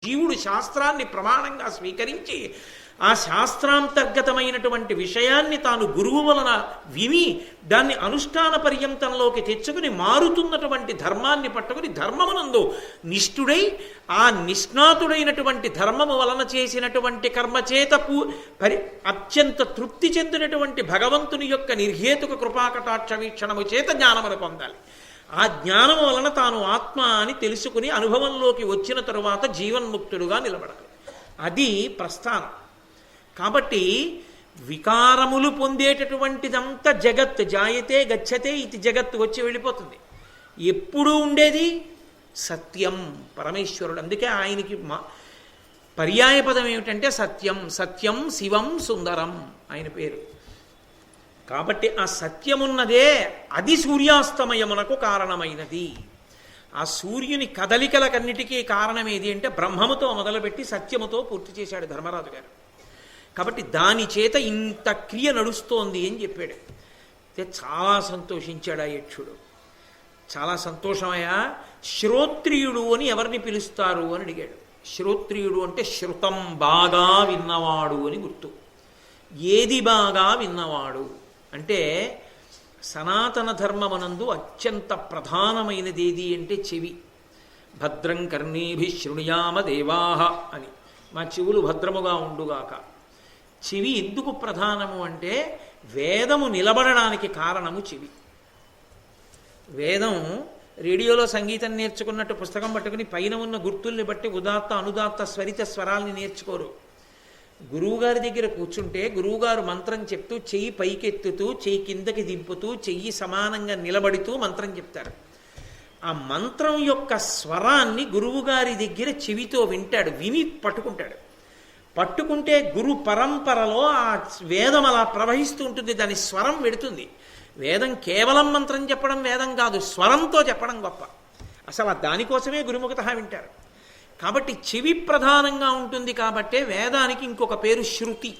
జీవుడు శాస్త్రాన్ని ప్రమాణంగా స్వీకరించి ఆ శాస్త్రాంతర్గతమైనటువంటి విషయాన్ని తాను గురువు వలన విని దాన్ని అనుష్ఠాన పర్యంతంలోకి తెచ్చుకుని మారుతున్నటువంటి ధర్మాన్ని పట్టుకుని ధర్మమునందు నిష్ఠుడై ఆ నిష్ణాతుడైనటువంటి ధర్మము వలన చేసినటువంటి కర్మచేత అత్యంత తృప్తి చెందినటువంటి భగవంతుని యొక్క నిర్హేతుక కృపాకటాక్ష వీక్షణము చేత జ్ఞానమును పొందాలి. ఆ జ్ఞానము వలన తాను ఆత్మ అని తెలుసుకుని అనుభవంలోకి వచ్చిన తరువాత జీవన్ముక్తుడుగా నిలబడాలి. అది ప్రస్థానం. కాబట్టి వికారములు పొందేటటువంటిదంతా జగత్ జాయతే గచ్చతే ఇది జగత్తు వచ్చి వెళ్ళిపోతుంది. ఎప్పుడూ ఉండేది సత్యం పరమేశ్వరుడు. అందుకే ఆయనకి పర్యాయ పదం ఏమిటంటే సత్యం. సత్యం శివం సుందరం ఆయన పేరు. కాబట్టి ఆ సత్యమున్నదే అది సూర్యాస్తమయమునకు కారణమైనది. ఆ సూర్యుని కదలికలకన్నిటికీ కారణమేది అంటే బ్రహ్మముతో మొదలుపెట్టి సత్యముతో పూర్తి చేశాడు ధర్మరాజు గారు. కాబట్టి దాని చేత ఇంత క్రియ నడుస్తోంది అని చెప్పాడు. చాలా సంతోషించాడు ఆ యక్షుడు. చాలా సంతోషమయ్యా. శ్రోత్రియుడు అని ఎవరిని పిలుస్తారు అని అడిగాడు. శ్రోత్రియుడు అంటే శృతం బాగా విన్నవాడు అని గుర్తు. ఏది బాగా విన్నవాడు అంటే సనాతన ధర్మమనందు అత్యంత ప్రధానమైనది ఏది అంటే చెవి. భద్రం కర్ణీభి శృణుయామ దేవాహ అని, మా చెవులు భద్రముగా ఉండుగాక. చెవి ఎందుకు ప్రధానము అంటే వేదము నిలబడడానికి కారణము చెవి. వేదం రేడియోలో సంగీతం నేర్చుకున్నట్టు పుస్తకం పట్టుకుని పైన ఉన్న గుర్తుల్ని బట్టి ఉదాత్త అనుదాత్త స్వరిత స్వరాల్ని నేర్చుకోరు. గురువుగారి దగ్గర కూర్చుంటే గురువుగారు మంత్రం చెప్తూ చెయ్యి పైకెత్తుతూ చెయ్యి కిందకి దింపుతూ చెయ్యి సమానంగా నిలబడుతూ మంత్రం చెప్తారు. ఆ మంత్రం యొక్క స్వరాన్ని గురువుగారి దగ్గర చెవితో వింటాడు, విని పట్టుకుంటాడు. పట్టుకుంటే గురు పరంపరలో ఆ వేదం అలా ప్రవహిస్తూ ఉంటుంది, దాని స్వరం వెడుతుంది. వేదం కేవలం మంత్రం చెప్పడం వేదం కాదు, స్వరంతో చెప్పడం గొప్ప. అసలు దానికోసమే గురుముఖత వింటారు. కాబట్టి చెవి ప్రధానంగా ఉంటుంది. కాబట్టే వేదానికి ఇంకొక పేరు శృతి.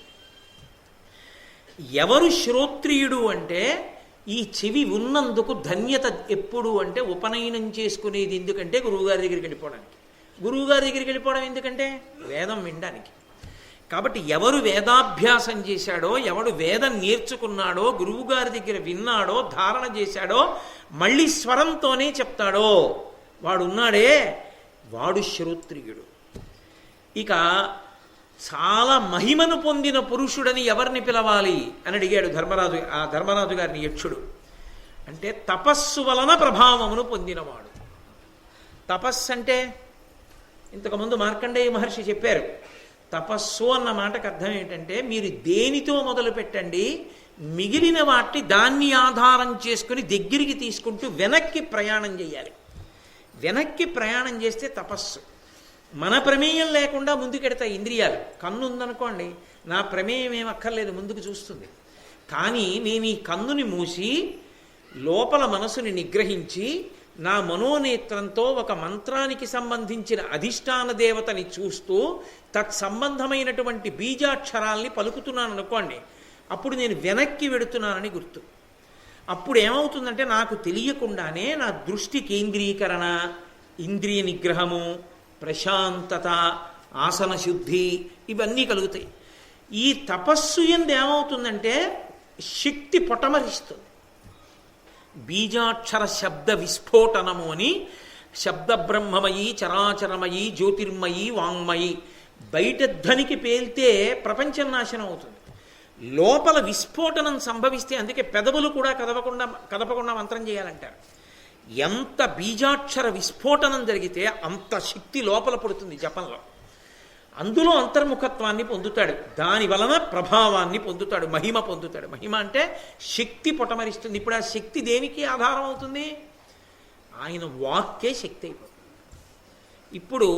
ఎవరు శ్రోత్రియుడు అంటే ఈ చెవి ఉన్నందుకు ధన్యత ఎప్పుడు అంటే ఉపనయనం చేసుకునేది ఎందుకంటే గురువుగారి దగ్గరికి వెళ్ళిపోవడానికి. గురువుగారి దగ్గరికి వెళ్ళిపోవడం ఎందుకంటే వేదం వినడానికి. కాబట్టి ఎవరు వేదాభ్యాసం చేశాడో, ఎవడు వేదం నేర్చుకున్నాడో, గురువుగారి దగ్గర విన్నాడో, ధారణ చేశాడో, మళ్ళీ స్వరంతోనే చెప్తాడో వాడున్నాడే వాడు శ్రోత్రియుడు. ఇక చాలా మహిమను పొందిన పురుషుడని ఎవరిని పిలవాలి అని అడిగాడు ధర్మరాజు గారిని యక్షుడు. అంటే తపస్సు వలన ప్రభావమును పొందినవాడు. తపస్సు అంటే ఇంతకుముందు మార్కండేయ మహర్షి చెప్పారు. తపస్సు అన్న మాటకు అర్థం ఏంటంటే మీరు దేనితో మొదలు పెట్టండి, మిగిలిన వాటిని దాన్ని ఆధారం చేసుకుని దగ్గరికి తీసుకుంటూ వెనక్కి ప్రయాణం చేయాలి. వెనక్కి ప్రయాణం చేస్తే తపస్సు. మన ప్రమేయం లేకుండా ముందుకెడతాయి ఇంద్రియాలు. కన్ను ఉందనుకోండి, నా ప్రమేయం ఏమక్కర్లేదు, ముందుకు చూస్తుంది. కానీ నేను ఈ కన్నుని మూసి లోపల మనసుని నిగ్రహించి నా మనోనేత్రంతో ఒక మంత్రానికి సంబంధించిన అధిష్టాన దేవతని చూస్తూ తత్సంబంధమైనటువంటి బీజాక్షరాల్ని పలుకుతున్నాను అనుకోండి, అప్పుడు నేను వెనక్కి వెడుతున్నానని గుర్తు. అప్పుడు ఏమవుతుందంటే నాకు తెలియకుండానే నా దృష్టి కేంద్రీకరణ, ఇంద్రియ నిగ్రహము, ప్రశాంతత, ఆసన శుద్ధి ఇవన్నీ కలుగుతాయి. ఈ తపస్సు ఎందు ఏమవుతుందంటే శక్తి పొటమరిస్తుంది. బీజాక్షర శబ్ద విస్ఫోటనము అని శబ్ద బ్రహ్మమయి చరాచరమయి జ్యోతిర్మయి వాంగ్మయి. బయట ధ్వనికి పేల్తే ప్రపంచం నాశనం అవుతుంది. లోపల విస్ఫోటనం సంభవిస్తే అందుకే పెదవులు కూడా కదపకుండా మంత్రం చేయాలంటారు. ఎంత బీజాక్షర విస్ఫోటనం జరిగితే అంత శక్తి లోపల పడుతుంది జపంలో. అందులో అంతర్ముఖత్వాన్ని పొందుతాడు, దాని వలన ప్రభావాన్ని పొందుతాడు, మహిమ పొందుతాడు. మహిమ అంటే శక్తి పొటమరిస్తుంది. ఇప్పుడు ఆ శక్తి దేనికి ఆధారం అవుతుంది? ఆయన వాక్కే శక్తి అయిపోతుంది. ఇప్పుడు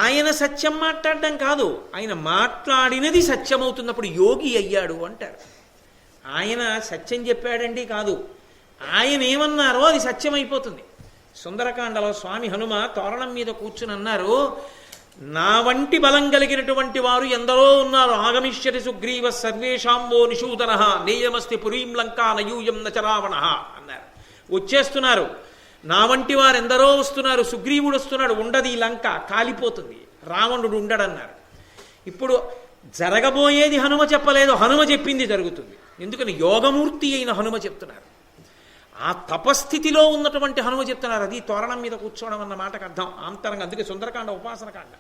ఆయన సత్యం మాట్లాడడం కాదు, ఆయన మాట్లాడినది సత్యమవుతున్నప్పుడు యోగి అయ్యాడు అంటారు. ఆయన సత్యం చెప్పాడండి కాదు, ఆయన ఏమన్నారో అది సత్యమైపోతుంది. సుందరకాండలో స్వామి హనుమ తోరణం మీద కూర్చుని అన్నారు, నా వంటి బలం కలిగినటువంటి వారు ఎందరో ఉన్నారు. ఆగమిష్యతి సుగ్రీవ సర్వేషాంబో నిషూదన నేయమస్తి పురీం లంకా నయూయం నచరావణ అన్నారు. వచ్చేస్తున్నారు. నా వంటి వారు ఎందరో వస్తున్నారు, సుగ్రీవుడు వస్తున్నాడు, ఉండది ఈ లంక కాలిపోతుంది. రావణుడు ఉండడన్నారు. ఇప్పుడు జరగబోయేది హనుమ చెప్పలేదు, హనుమ చెప్పింది జరుగుతుంది. ఎందుకని యోగమూర్తి అయిన హనుమ చెప్తున్నారు. ఆ తపస్థితిలో ఉన్నటువంటి హనుమ చెప్తున్నారు. అది తోరణం మీద కూర్చోవడం అన్న మాటకు అర్థం ఆంతరంగా. అందుకే సుందరకాండ ఉపాసనకాండ.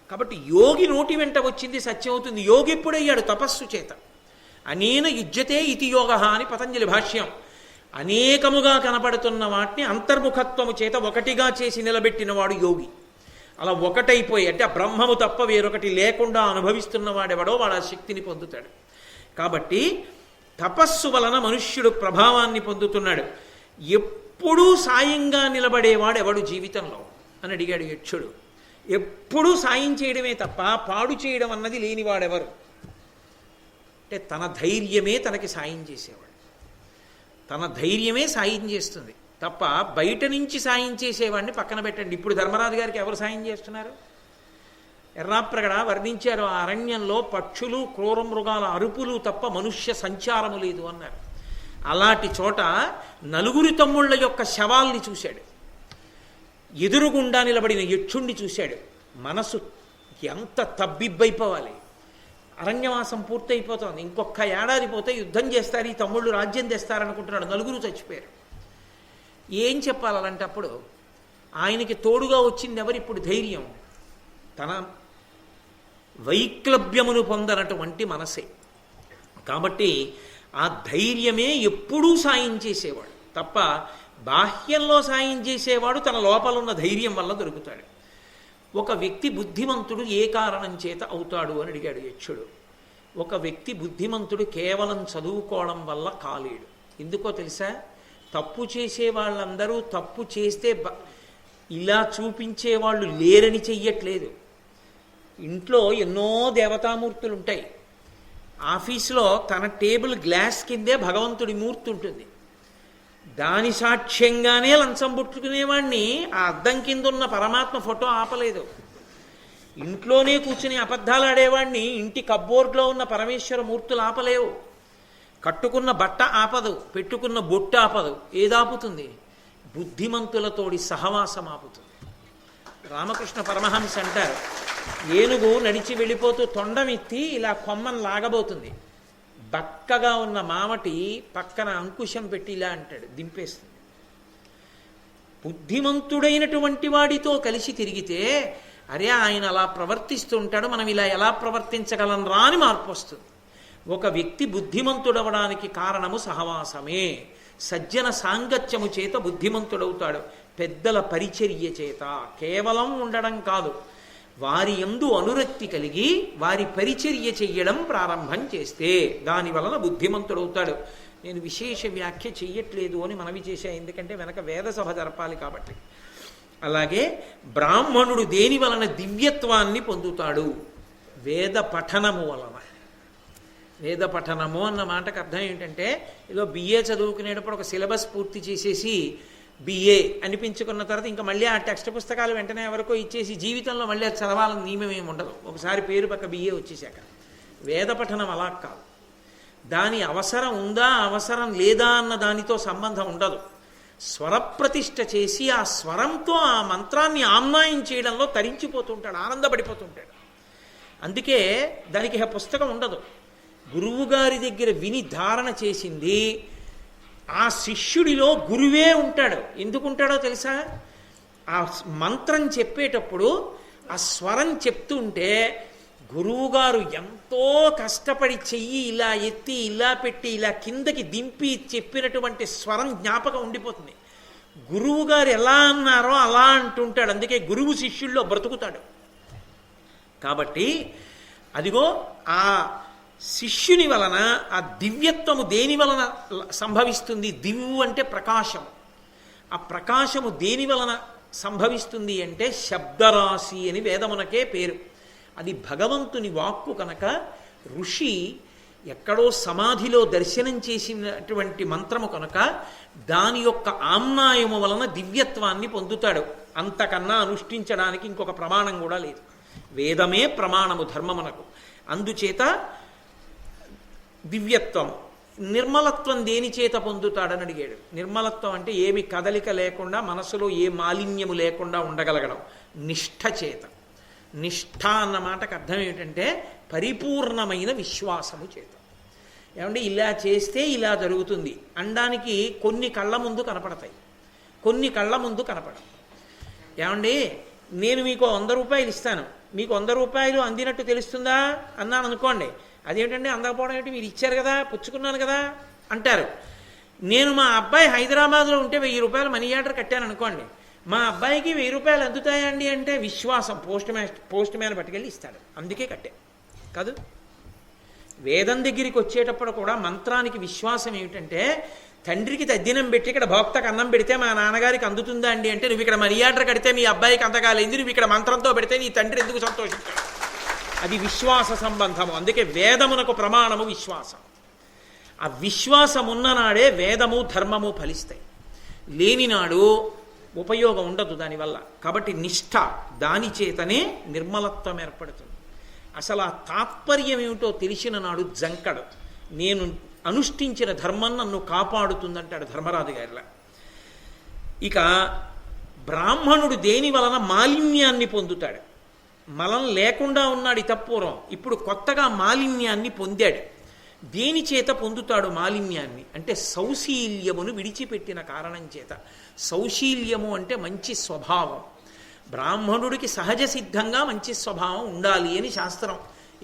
కాబట్టి యోగి నోటి వెంట వచ్చింది సత్యం అవుతుంది. యోగి ఎప్పుడయ్యాడు? తపస్సు చేత. అనేన యుజ్యతే ఇతి యోగ అని పతంజలి భాష్యం. అనేకముగా కనపడుతున్న వాటిని అంతర్ముఖత్వము చేత ఒకటిగా చేసి నిలబెట్టిన వాడు యోగి. అలా ఒకటైపోయి అంటే ఆ బ్రహ్మము తప్ప వేరొకటి లేకుండా అనుభవిస్తున్న వాడెవడో వాడు ఆ శక్తిని పొందుతాడు. కాబట్టి తపస్సు వలన మనుష్యుడు ప్రభావాన్ని పొందుతున్నాడు. ఎప్పుడూ సాయంగా నిలబడేవాడెవడు జీవితంలో అని అడిగాడు యక్షుడు. ఎప్పుడూ సాయం చేయడమే తప్ప పాడు చేయడం అన్నది లేనివాడెవరు అంటే తన ధైర్యమే తనకి సాయం చేసేవాడు. తన ధైర్యమే సాయం చేస్తుంది తప్ప బయట నుంచి సాయం చేసేవాడిని పక్కన పెట్టండి. ఇప్పుడు ధర్మరాజు గారికి ఎవరు సాయం చేస్తున్నారు? ఎర్రాప్రగడ వర్ణించారు. ఆ అరణ్యంలో పక్షులు క్రూర మృగాల అరుపులు తప్ప మనుష్య సంచారము లేదు అన్నారు. అలాంటి చోట నలుగురి తమ్ముళ్ళ యొక్క శవాల్ని చూశాడు. ఎదురుగుండా నిలబడిన యక్షుణ్ణి చూశాడు. మనసు ఎంత తబ్బిబ్బైపోవాలి. అరణ్యవాసం పూర్తయిపోతుంది. ఇంకొక ఏడాది పోతే యుద్ధం చేస్తారు, ఈ తమ్ముళ్ళు రాజ్యం తెస్తారనుకుంటున్నాడు. నలుగురు చచ్చిపోయారు. ఏం చెప్పాలి అలాంటప్పుడు? ఆయనకి తోడుగా వచ్చింది ఎవరు? ఇప్పుడు ధైర్యం. తన వైక్లభ్యమును పొందనటువంటి మనసే. కాబట్టి ఆ ధైర్యమే ఎప్పుడూ సాయం చేసేవాడు తప్ప బాహ్యంలో సాయం చేసేవాడు తన లోపల ఉన్న ధైర్యం వల్ల దొరుకుతాడు. ఒక వ్యక్తి బుద్ధిమంతుడు ఏ కారణం చేత అవుతాడు అని అడిగాడు యక్షుడు. ఒక వ్యక్తి బుద్ధిమంతుడు కేవలం చదువుకోవడం వల్ల కాలేడు. ఎందుకో తెలుసా? తప్పు చేసే వాళ్ళందరూ తప్పు చేస్తే ఇలా చూపించే వాళ్ళు లేరని చెయ్యట్లేదు. ఇంట్లో ఎన్నో దేవతామూర్తులు ఉంటాయి. ఆఫీసులో తన టేబుల్ గ్లాస్ కిందే భగవంతుడి మూర్తి ఉంటుంది. దాని సాక్ష్యంగానే లంచం పుట్టుకునేవాడిని ఆ అద్దం కింద ఉన్న పరమాత్మ ఫోటో ఆపలేదు. ఇంట్లోనే కూర్చుని అబద్ధాలు ఆడేవాడిని ఇంటి కబ్బోర్డ్లో ఉన్న పరమేశ్వర మూర్తులు ఆపలేవు. కట్టుకున్న బట్ట ఆపదు, పెట్టుకున్న బొట్టు ఆపదు. ఏదాపుతుంది? బుద్ధిమంతులతోడి సహవాసం ఆపుతుంది. రామకృష్ణ పరమహంస అంటారు, ఏనుగు నడిచి వెళ్ళిపోతూ తొండమెత్తి ఇలా కొమ్మను లాగబోతుంది. బక్కగా ఉన్న మామటి పక్కన అంకుశం పెట్టి ఇలా అంటాడు, దింపేస్తుంది. బుద్ధిమంతుడైనటువంటి వాడితో కలిసి తిరిగితే అరే ఆయన అలా ప్రవర్తిస్తుంటాడు, మనం ఇలా ఎలా ప్రవర్తించగలం రా అని మార్పు వస్తుంది. ఒక వ్యక్తి బుద్ధిమంతుడవడానికి కారణము సహవాసమే. సజ్జన సాంగత్యము చేత బుద్ధిమంతుడవుతాడు. పెద్దల పరిచర్య చేత కేవలం ఉండడం కాదు, వారి యందు అనురక్తి కలిగి వారి పరిచర్య చెయ్యడం ప్రారంభం చేస్తే దాని వలన బుద్ధిమంతుడవుతాడు. నేను విశేష వ్యాఖ్య చెయ్యట్లేదు అని మనవి చేశా, ఎందుకంటే వెనక వేద సభ జరపాలి కాబట్టి. అలాగే బ్రాహ్మణుడు దేని వలన దివ్యత్వాన్ని పొందుతాడు? వేద పఠనము వలన. వేద పఠనము అన్న మాటకు అర్థం ఏంటంటే ఏదో బిఏ చదువుకునేటప్పుడు ఒక సిలబస్ పూర్తి చేసేసి బిఏ అనిపించుకున్న తర్వాత ఇంకా మళ్ళీ ఆ టెక్స్ట్ పుస్తకాలు వెంటనే ఎవరికో ఇచ్చేసి జీవితంలో మళ్ళీ అది చదవాలని నియమం ఏమి ఉండదు. ఒకసారి పేరు పక్క బిఏ వచ్చేసాక. వేద పఠనం అలా కాదు. దాని అవసరం ఉందా అవసరం లేదా అన్న దానితో సంబంధం ఉండదు. స్వరప్రతిష్ఠ చేసి ఆ స్వరంతో ఆ మంత్రాన్ని ఆమ్నాయం చేయడంలో తరించిపోతుంటాడు, ఆనందపడిపోతుంటాడు. అందుకే దానికి పుస్తకం ఉండదు. గురువుగారి దగ్గర విని ధారణ చేసింది ఆ శిష్యుడిలో గురువే ఉంటాడు. ఎందుకుంటాడో తెలుసా? ఆ మంత్రం చెప్పేటప్పుడు ఆ స్వరం చెప్తుంటే గురువుగారు ఎంతో కష్టపడి చెయ్యి ఇలా ఎత్తి ఇలా పెట్టి ఇలా కిందకి దింపి చెప్పినటువంటి స్వరం జ్ఞాపకం ఉండిపోతుంది. గురువుగారు ఎలా అన్నారో అలా అంటుంటాడు. అందుకే గురువు శిష్యుల్లో బ్రతుకుతాడు. కాబట్టి అదిగో ఆ శిష్యుని వలన ఆ దివ్యత్వము దేని వలన సంభవిస్తుంది? దివ్వు అంటే ప్రకాశము. ఆ ప్రకాశము దేని వలన సంభవిస్తుంది అంటే శబ్దరాశి అని వేదమునకే పేరు. అది భగవంతుని వాక్కు కనుక ఋషి ఎక్కడో సమాధిలో దర్శనం చేసినటువంటి మంత్రము కనుక దాని యొక్క ఆమ్నాయము వలన దివ్యత్వాన్ని పొందుతాడు. అంతకన్నా అనుష్ఠించడానికి ఇంకొక ప్రమాణం కూడా లేదు. వేదమే ప్రమాణము ధర్మమునకు. అందుచేత దివ్యత్వం. నిర్మలత్వం దేని చేత పొందుతాడని అడిగాడు. నిర్మలత్వం అంటే ఏమి కదలిక లేకుండా మనసులో ఏ మాలిన్యము లేకుండా ఉండగలగడం. నిష్ఠ చేత. నిష్ఠ అన్న మాటకు అర్థం ఏమిటంటే పరిపూర్ణమైన విశ్వాసము చేత. ఏమంటే ఇలా చేస్తే ఇలా జరుగుతుంది అనడానికి కొన్ని కళ్ళ ముందు కనపడతాయి, కొన్ని కళ్ళ ముందు కనపడవు. ఏమండి నేను మీకు 100 రూపాయలు ఇస్తాను, మీకు 100 రూపాయలు అందినట్టు తెలుస్తుందా అన్నాను అనుకోండి, అదేంటంటే అందకపోవడం ఏంటి, మీరు ఇచ్చారు కదా, పుచ్చుకున్నాను కదా అంటారు. నేను మా అబ్బాయి హైదరాబాద్లో ఉంటే 1000 రూపాయలు మనీ ఆర్డర్ కట్టాను అనుకోండి, మా అబ్బాయికి 1000 రూపాయలు అందుతాయండి అంటే విశ్వాసం, పోస్ట్ మ్యాన్ పట్టుకెళ్ళి ఇస్తాడు, అందుకే కట్టే కాదు. వేదం దగ్గరికి వచ్చేటప్పుడు కూడా మంత్రానికి విశ్వాసం ఏమిటంటే, తండ్రికి తద్దినం పెట్టి ఇక్కడ భోక్తకు అన్నం పెడితే మా నాన్నగారికి అందుతుందా అండి అంటే, నువ్వు ఇక్కడ మనీ ఆర్డర్ కడితే మీ అబ్బాయికి అందగాలేదు, నువ్వు ఇక్కడ మంత్రంతో పెడితే నీ తండ్రి ఎందుకు సంతోషిస్తాడు? అది విశ్వాస సంబంధము. అందుకే వేదమునకు ప్రమాణము విశ్వాసం. ఆ విశ్వాసం ఉన్ననాడే వేదము ధర్మము ఫలిస్తాయి, లేనినాడు ఉపయోగం ఉండదు దానివల్ల. కాబట్టి నిష్ఠ, దాని చేతనే నిర్మలత్వం ఏర్పడుతుంది. అసలు ఆ తాత్పర్యం ఏమిటో తెలిసిన నాడు జంకడు. నేను అనుష్ఠించిన ధర్మం నన్ను కాపాడుతుందంటాడు ధర్మరాజు గారిలా. ఇక బ్రాహ్మణుడు దేని వలన మాలిన్యాన్ని పొందుతాడు? మలం లేకుండా ఉన్నాడు ఇతపూర్వం, ఇప్పుడు కొత్తగా మాలిన్యాన్ని పొందాడు. దేని చేత పొందుతాడు మాలిన్యాన్ని అంటే సౌశీల్యమును విడిచిపెట్టిన కారణం చేత. సౌశీల్యము అంటే మంచి స్వభావం. బ్రాహ్మణుడికి సహజ సిద్ధంగా మంచి స్వభావం ఉండాలి అని శాస్త్రం.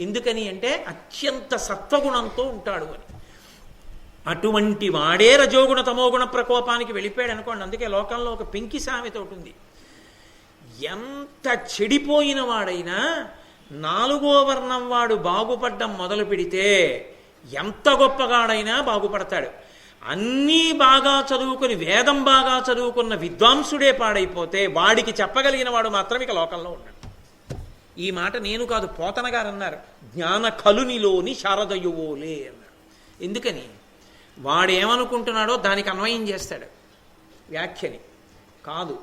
ఎందుకని అంటే అత్యంత సత్వగుణంతో ఉంటాడు అని. అటువంటి వాడే రజోగుణ తమోగుణ ప్రకోపానికి వెళ్ళిపోయాడు అనుకోండి. అందుకే లోకంలో ఒక పెంకి సామెత ఉంటుంది, ఎంత చెడిపోయిన వాడైనా 4వ వర్ణం వాడు బాగుపడ్డం మొదలు పెడితే ఎంత గొప్పగాడైనా బాగుపడతాడు. అన్నీ బాగా చదువుకుని వేదం బాగా చదువుకున్న విద్వాంసుడే పాడైపోతే వాడికి చెప్పగలిగిన వాడు మాత్రం ఇక లోకంలో ఉన్నాడు. ఈ మాట నేను కాదు, పోతన గారు అన్నారు, జ్ఞాన కలునిలోని శారదయువోలే అన్నారు. ఎందుకని? వాడేమనుకుంటున్నాడో దానికి అన్వయం చేస్తాడు వ్యాఖ్యని. కాదు,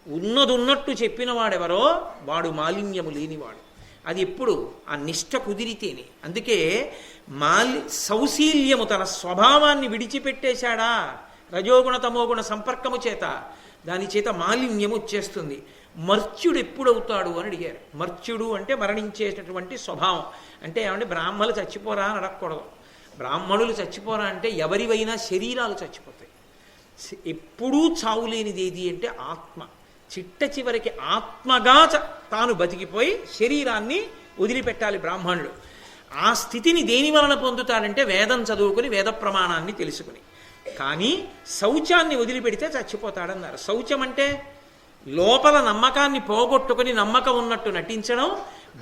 ఉన్నది ఉన్నట్టు చెప్పిన వాడెవరో వాడు మాలిన్యము లేనివాడు. అది ఎప్పుడు ఆ నిష్ఠ కుదిరితేనే. అందుకే సౌశీల్యము తన స్వభావాన్ని విడిచిపెట్టేశాడా రజోగుణ తమోగుణ సంపర్కము చేత, దాని చేత మాలిన్యము వచ్చేస్తుంది. మర్త్యుడు ఎప్పుడవుతాడు అని అడిగారు. మర్త్యుడు అంటే మరణించేటటువంటి స్వభావం. అంటే ఏమంటే బ్రాహ్మణులు చచ్చిపోరా అని అడగకూడదు. బ్రాహ్మణులు చచ్చిపోరా అంటే ఎవరివైనా శరీరాలు చచ్చిపోతాయి. ఎప్పుడూ చావులేనిది ఏది అంటే ఆత్మ. చిట్ట చివరికి ఆత్మగా తాను బతికిపోయి శరీరాన్ని వదిలిపెట్టాలి బ్రాహ్మణుడు. ఆ స్థితిని దేని వలన పొందుతాడంటే వేదం చదువుకుని వేద ప్రమాణాన్ని తెలుసుకుని. కానీ శౌచాన్ని వదిలిపెడితే చచ్చిపోతాడన్నారు. శౌచం అంటే లోపల నమ్మకాన్ని పోగొట్టుకుని నమ్మకం ఉన్నట్టు నటించడం,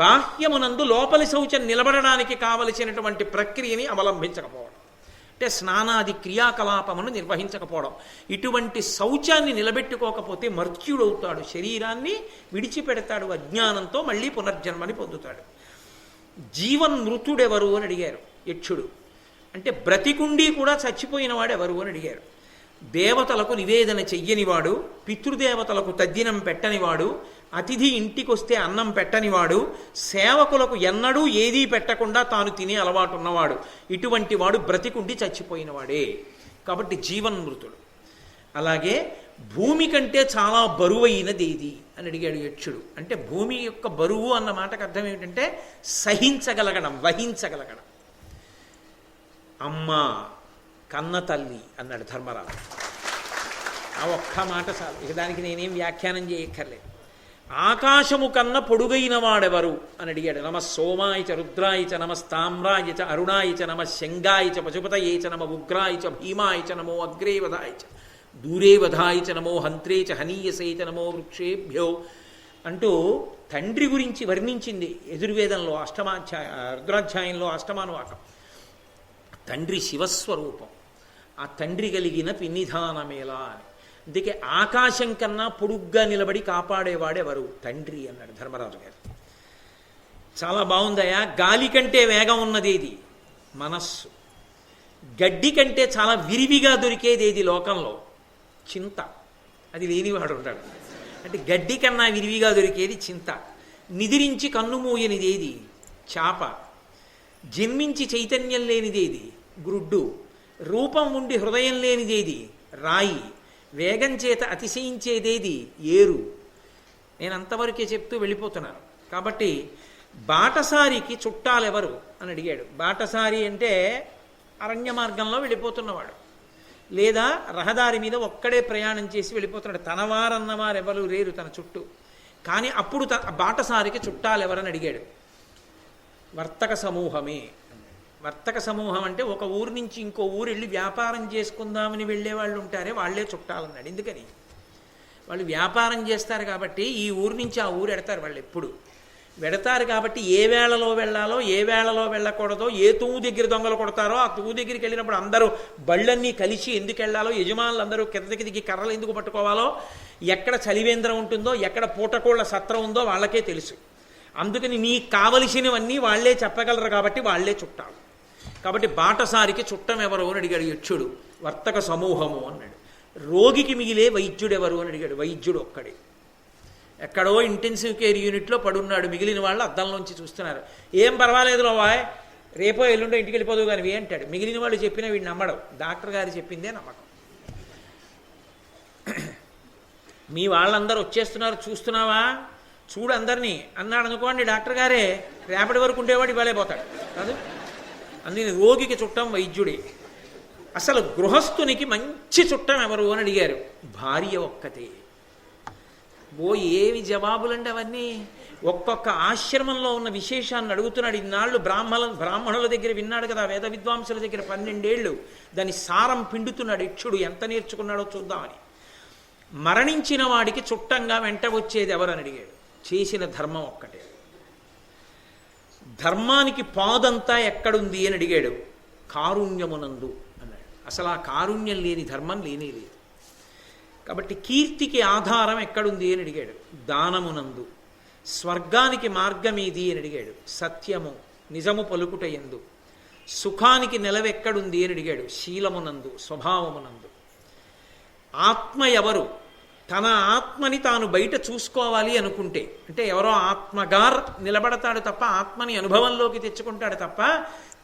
బాహ్యమునందు లోపలి శౌచం నిలబడడానికి కావలసినటువంటి ప్రక్రియని అవలంబించకపోవడం, అంటే స్నానాది క్రియాకలాపమును నిర్వహించకపోవడం. ఇటువంటి శౌచాన్ని నిలబెట్టుకోకపోతే మర్త్యుడవుతాడు, శరీరాన్ని విడిచిపెడతాడు, అజ్ఞానంతో మళ్ళీ పునర్జన్మని పొందుతాడు. జీవన్మృతుడెవరు అని అడిగారు యక్షుడు. అంటే బ్రతికుండి కూడా చచ్చిపోయిన వాడు ఎవరు అని అడిగారు. దేవతలకు నివేదన చెయ్యనివాడు, పితృదేవతలకు తద్దినం పెట్టనివాడు, అతిథి ఇంటికొస్తే అన్నం పెట్టనివాడు, సేవకులకు ఎన్నడూ ఏదీ పెట్టకుండా తాను తినే అలవాటు ఉన్నవాడు, ఇటువంటి వాడు బ్రతికుండి చచ్చిపోయినవాడే. కాబట్టి జీవన్మృతుడు. అలాగే భూమి కంటే చాలా బరువైనది ఏది అని అడిగాడు యక్షుడు. అంటే భూమి యొక్క బరువు అన్న మాటకు అర్థం ఏమిటంటే సహించగలగడం, వహించగలగడం. అమ్మ కన్న తల్లి అన్నాడు ధర్మరాజు. ఆ ఒక్క మాట చాలు, ఇక దానికి నేనేం వ్యాఖ్యానం చేయక్కర్లేదు. ఆకాశము కన్న పొడుగైన వాడెవరు అని అడిగాడు. నమ సోమాయ చ రుద్రాయ చ నమస్తామ్రాయ చ అరుణాయ చ నమ శంగాయ చ పశుపతయే చ నమ ఉగ్రాయ చ భీమాయ చ నమో అగ్రే వధాయ చ దూరే వధాయ చ నమో హంత్రే చ హనీయసే చ నమో వృక్షేభ్యో అంటూ తండ్రి గురించి వర్ణించింది యజుర్వేదంలో రుద్రాధ్యాయంలో అష్టమానువాకం. తండ్రి శివస్వరూపం, ఆ తండ్రి కలిగిన పిన్నిధానమేలా అని. అందుకే ఆకాశం కన్నా పొడుగ్గా నిలబడి కాపాడేవాడెవరు? తండ్రి అన్నాడు ధర్మరాజు గారు. చాలా బాగుందయా. గాలి కంటే వేగం ఉన్నదేది? మనస్సు. గడ్డి కంటే చాలా విరివిగా దొరికేది ఏది లోకంలో? చింత. అది లేనివాడు ఉంటాడు. అంటే గడ్డి కన్నా విరివిగా దొరికేది చింత. నిదిరించి కన్ను మూయనిదేది? చాప. జన్మించి చైతన్యం లేనిదేది? గ్రుడ్డు. రూపం ఉండి హృదయం లేనిదేది? రాయి. వేగం చేత అతిశయించేదేది? ఏరు. నేను అంతవరకే చెప్తూ వెళ్ళిపోతున్నాను. కాబట్టి బాటసారికి చుట్టాలెవరు అని అడిగాడు. బాటసారి అంటే అరణ్య మార్గంలో వెళ్ళిపోతున్నవాడు, లేదా రహదారి మీద ఒక్కడే ప్రయాణం చేసి వెళ్ళిపోతున్నాడు. తనవారన్నవారు ఎవరు లేరు తన చుట్టూ. కానీ అప్పుడు బాటసారికి చుట్టాలెవరని అడిగాడు. వర్తక సమూహమే. వర్తక సమూహం అంటే ఒక ఊరు నుంచి ఇంకో ఊరు వెళ్ళి వ్యాపారం చేసుకుందామని వెళ్ళే వాళ్ళు ఉంటారే వాళ్ళే చుట్టాలన్నాడు. ఎందుకని? వాళ్ళు వ్యాపారం చేస్తారు కాబట్టి ఈ ఊరు నుంచి ఆ ఊరు ఎడతారు. వాళ్ళు ఎప్పుడు వెడతారు కాబట్టి ఏ వేళలో వెళ్ళాలో ఏ వేళలో వెళ్ళకూడదో, ఏ తూము దగ్గర దొంగలు కొడతారో ఆ తూము దగ్గరికి వెళ్ళినప్పుడు అందరూ బళ్ళన్నీ కలిసి ఎందుకు వెళ్ళాలో, యజమానులు అందరూ కిందకి దిగి కర్రలు ఎందుకు పట్టుకోవాలో, ఎక్కడ చలివేంద్రం ఉంటుందో, ఎక్కడ పూటకోళ్ల సత్రం ఉందో వాళ్ళకే తెలుసు. అందుకని నీకు కావలసినవన్నీ వాళ్లే చెప్పగలరు కాబట్టి వాళ్లే చుట్టాలు. కాబట్టి బాటసారికి చుట్టం ఎవరు అని అడిగాడు యక్షుడు. వర్తక సమూహము అన్నాడు. రోగికి మిగిలే వైద్యుడెవరు అని అడిగాడు. వైద్యుడు ఒక్కడే. ఎక్కడో ఇంటెన్సివ్ కేర్ యూనిట్లో పడున్నాడు, మిగిలిన వాళ్ళు అద్దంలోంచి చూస్తున్నారు. ఏం పర్వాలేదు లోవాయ్, రేపో ఎల్లుండో ఇంటికి వెళ్ళిపోదు కానీ అంటాడు. మిగిలిన వాళ్ళు చెప్పినా వీడిని నమ్మడం. డాక్టర్ గారు చెప్పిందే నమ్మకం. మీ వాళ్ళందరూ వచ్చేస్తున్నారు చూస్తున్నావా, చూడు అందరినీ అన్నాడు అనుకోండి, డాక్టర్ గారే రేపటి వరకు ఉండేవాడు ఇవ్వలే పోతాడు కాదు. అందుకని రోగికి చుట్టం వైద్యుడే. అసలు గృహస్థునికి మంచి చుట్టం ఎవరు అని అడిగారు. భార్య ఒక్కతే. ఏవి జవాబులండి అవన్నీ. ఒక్కొక్క ఆశ్రమంలో ఉన్న విశేషాన్ని అడుగుతున్నాడు. ఇన్నాళ్ళు బ్రాహ్మణుల దగ్గర విన్నాడు కదా, వేద విద్వాంసుల దగ్గర 12 ఏళ్ళు దాని సారం పిండుతున్నాడు యక్షుడు. ఎంత నేర్చుకున్నాడో చూద్దామని. మరణించిన వాడికి చుట్టంగా వెంట వచ్చేది ఎవరని అడిగాడు. చేసిన ధర్మం ఒక్కటే. ధర్మానికి పాదంతా ఎక్కడుంది అని అడిగాడు. కారుణ్యమునందు అన్నాడు. అసలు ఆ కారుణ్యం లేని ధర్మం లేనే లేదు. కాబట్టి కీర్తికి ఆధారం ఎక్కడుంది అని అడిగాడు. దానమునందు. స్వర్గానికి మార్గమేది అని అడిగాడు. సత్యము నిజము పలుకుటయందు. సుఖానికి నిలవెక్కడుంది అని అడిగాడు. శీలమునందు, స్వభావమునందు. ఆత్మ ఎవరు? తన ఆత్మని తాను బయట చూసుకోవాలి అనుకుంటే, అంటే ఎవరో ఆత్మగార్ నిలబడతాడు తప్ప, ఆత్మని అనుభవంలోకి తెచ్చుకుంటాడు తప్ప,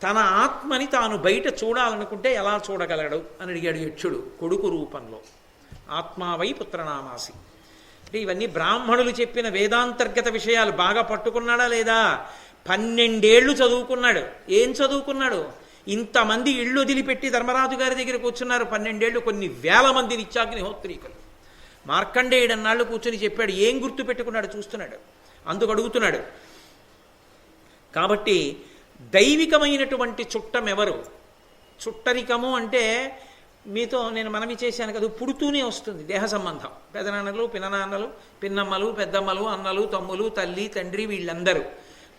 తన ఆత్మని తాను బయట చూడాలనుకుంటే ఎలా చూడగలడు అని అడిగాడు యక్షుడు. కొడుకు రూపంలో. ఆత్మావై పుత్రనామాసి. అంటే ఇవన్నీ బ్రాహ్మణులు చెప్పిన వేదాంతర్గత విషయాలు. బాగా పట్టుకున్నాడా లేదా? 12 ఏళ్ళు చదువుకున్నాడు. ఏం చదువుకున్నాడు? ఇంతమంది ఇళ్ళు వదిలిపెట్టి ధర్మరాజు గారి దగ్గర కూర్చున్నారు 12 ఏళ్ళు. కొన్ని వేల మంది నిత్యాగ్నిహోత్రీకులు. మార్కండేయుడు అన్నాళ్ళు కూర్చొని చెప్పాడు. ఏం గుర్తు పెట్టుకున్నాడు చూస్తున్నాడు. అందుకు అడుగుతున్నాడు. కాబట్టి దైవికమైనటువంటి చుట్టం ఎవరు? చుట్టరికము అంటే మీతో నేను మనవి చేశాను కదా, పుడుతూనే వస్తుంది దేహ సంబంధం. పెదనాన్నలు, పిననాన్నలు, పిన్నమ్మలు, పెద్దమ్మలు, అన్నలు, తమ్ములు, తల్లి, తండ్రి, వీళ్ళందరూ.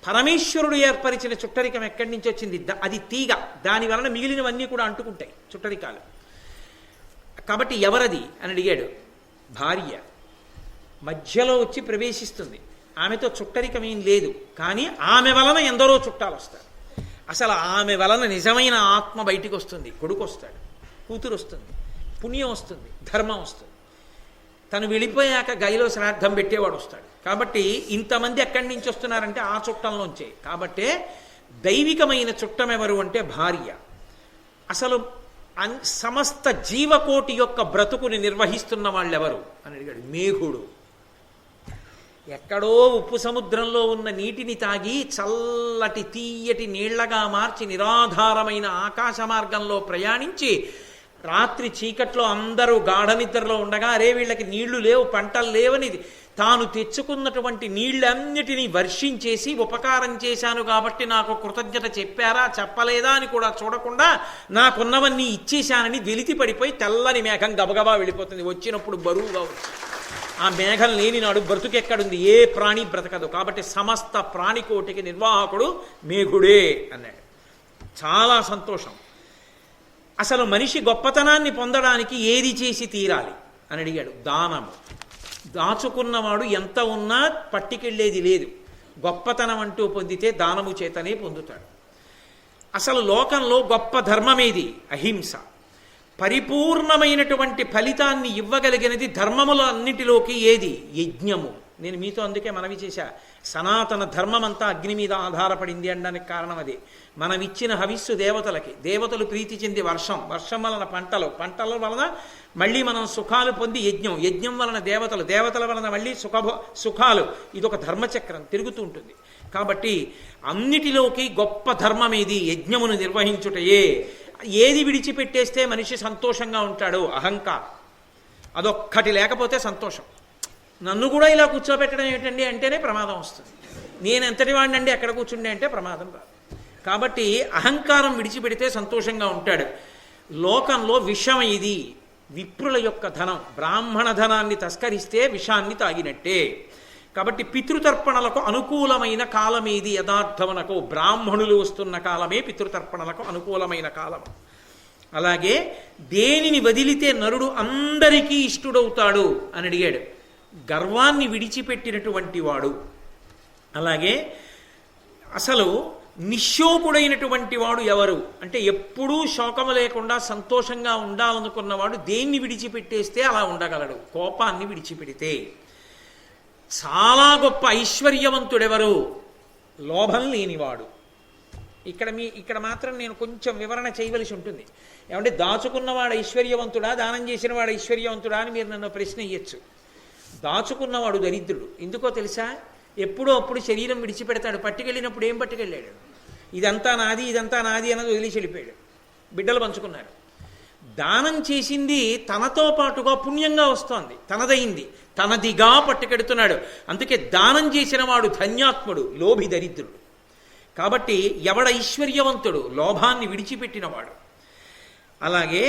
పరమేశ్వరుడు ఏర్పరిచిన చుట్టరికం ఎక్కడి నుంచి వచ్చింది? అది తీగ. దాని వలన మిగిలినవన్నీ కూడా అంటుకుంటాయి చుట్టరికాలు. కాబట్టి ఎవరది అని అడిగాడు. భార్య మధ్యలో వచ్చి ప్రవేశిస్తుంది. ఆమెతో చుట్టరికం ఏం లేదు, కానీ ఆమె వలన ఎందరో చుట్టాలు వస్తారు. అసలు ఆమె వలన నిజమైన ఆత్మ బయటికి వస్తుంది. కొడుకు వస్తాడు, కూతురు వస్తుంది, పుణ్యం వస్తుంది, ధర్మం వస్తుంది. తను వెళ్ళిపోయాక గైలో శ్రాద్ధం పెట్టేవాడు వస్తాడు. కాబట్టి ఇంతమంది ఎక్కడి నుంచి వస్తున్నారంటే ఆ చుట్టంలోంచే. కాబట్టే దైవికమైన చుట్టం ఎవరు అంటే భార్య. అసలు సమస్త జీవకోటి యొక్క బ్రతుకుని నిర్వహిస్తున్న వాళ్ళెవరు అని అడిగాడు. మేఘుడు. ఎక్కడో ఉప్పు సముద్రంలో ఉన్న నీటిని తాగి చల్లటి తీయటి నీళ్లగా మార్చి నిరాధారమైన ఆకాశ మార్గంలో ప్రయాణించి రాత్రి చీకట్లో అందరూ గాఢ నిద్రలో ఉండగా, అరే వీళ్ళకి నీళ్లు లేవు, పంటలు లేవని తాను తెచ్చుకున్నటువంటి నీళ్ళన్నిటినీ వర్షించేసి ఉపకారం చేశాను కాబట్టి నాకు కృతజ్ఞత చెప్పారా చెప్పలేదా అని కూడా చూడకుండా నాకున్నవన్నీ ఇచ్చేశానని వెలితి పడిపోయి తెల్లని మేఘం గబగబా వెళ్ళిపోతుంది. వచ్చినప్పుడు బరువుగా వచ్చి ఆ మేఘం లేని నాడు బ్రతుకెక్కడుంది? ఏ ప్రాణి బ్రతకదు. కాబట్టి సమస్త ప్రాణికోటికి నిర్వాహకుడు మేఘుడే అన్నాడు. చాలా సంతోషం. అసలు మనిషి గొప్పతనాన్ని పొందడానికి ఏది చేసి తీరాలి అని అడిగాడు. దానము. దాచుకున్నవాడు ఎంత ఉన్నా పట్టికెళ్ళేది లేదు. గొప్పతనం అంటూ పొందితే దానము చేతనే పొందుతాడు. అసలు లోకంలో గొప్ప ధర్మమేది? అహింస. పరిపూర్ణమైనటువంటి ఫలితాన్ని ఇవ్వగలిగినది ధర్మముల అన్నిటిలోకి ఏది? యజ్ఞము. నేను మీతో అందుకే మనవి చేశా, సనాతన ధర్మం అంతా అగ్ని మీద ఆధారపడింది అనడానికి కారణం అది. మనం ఇచ్చిన హవిస్సు దేవతలకి, దేవతలు ప్రీతి చెంది వర్షం, వర్షం వలన పంటలు, పంటల వలన మళ్ళీ మనం సుఖాలు పొంది యజ్ఞం, యజ్ఞం వలన దేవతలు, దేవతల వలన మళ్ళీ సుఖాలు. ఇదొక ధర్మచక్రం తిరుగుతూ ఉంటుంది. కాబట్టి అన్నిటిలోకి గొప్ప ధర్మం ఏది? యజ్ఞమును నిర్వహించుటయే. ఏది విడిచిపెట్టేస్తే మనిషి సంతోషంగా ఉంటాడు? అహంకారం. అదొక్కటి లేకపోతే సంతోషం. నన్ను కూడా ఇలా కూర్చోబెట్టడం ఏమిటండి అంటేనే ప్రమాదం వస్తుంది. నేను ఎంతటి వాడినండి ఎక్కడ కూర్చుండే అంటే ప్రమాదం రాదు. కాబట్టి అహంకారం విడిచిపెడితే సంతోషంగా ఉంటాడు. లోకంలో విషం ఇది, విప్రుల యొక్క ధనం. బ్రాహ్మణ ధనాన్ని తస్కరిస్తే విషాన్ని తాగినట్టే. కాబట్టి పితృతర్పణలకు అనుకూలమైన కాలమేది యథార్థమునకు? బ్రాహ్మణులు వస్తున్న కాలమే పితృతర్పణలకు అనుకూలమైన కాలం. అలాగే దేనిని వదిలితే నరుడు అందరికీ ఇష్టుడవుతాడు అని అడిగాడు. గర్వాన్ని విడిచిపెట్టినటువంటి వాడు. అలాగే అసలు నిశ్శోకుడైనటువంటి వాడు ఎవరు అంటే, ఎప్పుడూ శోకము లేకుండా సంతోషంగా ఉండాలనుకున్నవాడు దేన్ని విడిచిపెట్టేస్తే అలా ఉండగలడు? కోపాన్ని విడిచిపెడితే. చాలా గొప్ప ఐశ్వర్యవంతుడెవరు? లోభం లేనివాడు. ఇక్కడ మాత్రం నేను కొంచెం వివరణ చేయవలసి ఉంటుంది. ఏమంటే దాచుకున్నవాడు ఐశ్వర్యవంతుడా, దానం చేసిన వాడు ఐశ్వర్యవంతుడా అని మీరు నన్ను ప్రశ్న ఇయ్యచ్చు. దాచుకున్నవాడు దరిద్రుడు. ఎందుకో తెలుసా? ఎప్పుడో అప్పుడు శరీరం విడిచిపెడతాడు. పట్టుకెళ్ళినప్పుడు ఏం పట్టుకెళ్ళాడు? ఇదంతా నాది, ఇదంతా నాది అన్నది వదిలేసి వెళ్ళిపోయాడు. బిడ్డలు పంచుకున్నారు. దానం చేసింది తనతో పాటుగా పుణ్యంగా వస్తోంది, తనదైంది, తనదిగా పట్టుకెడుతున్నాడు. అందుకే దానం చేసిన వాడు ధన్యాత్ముడు, లోభి దరిద్రుడు. కాబట్టి ఎవడ ఐశ్వర్యవంతుడు? లోభాన్ని విడిచిపెట్టినవాడు. అలాగే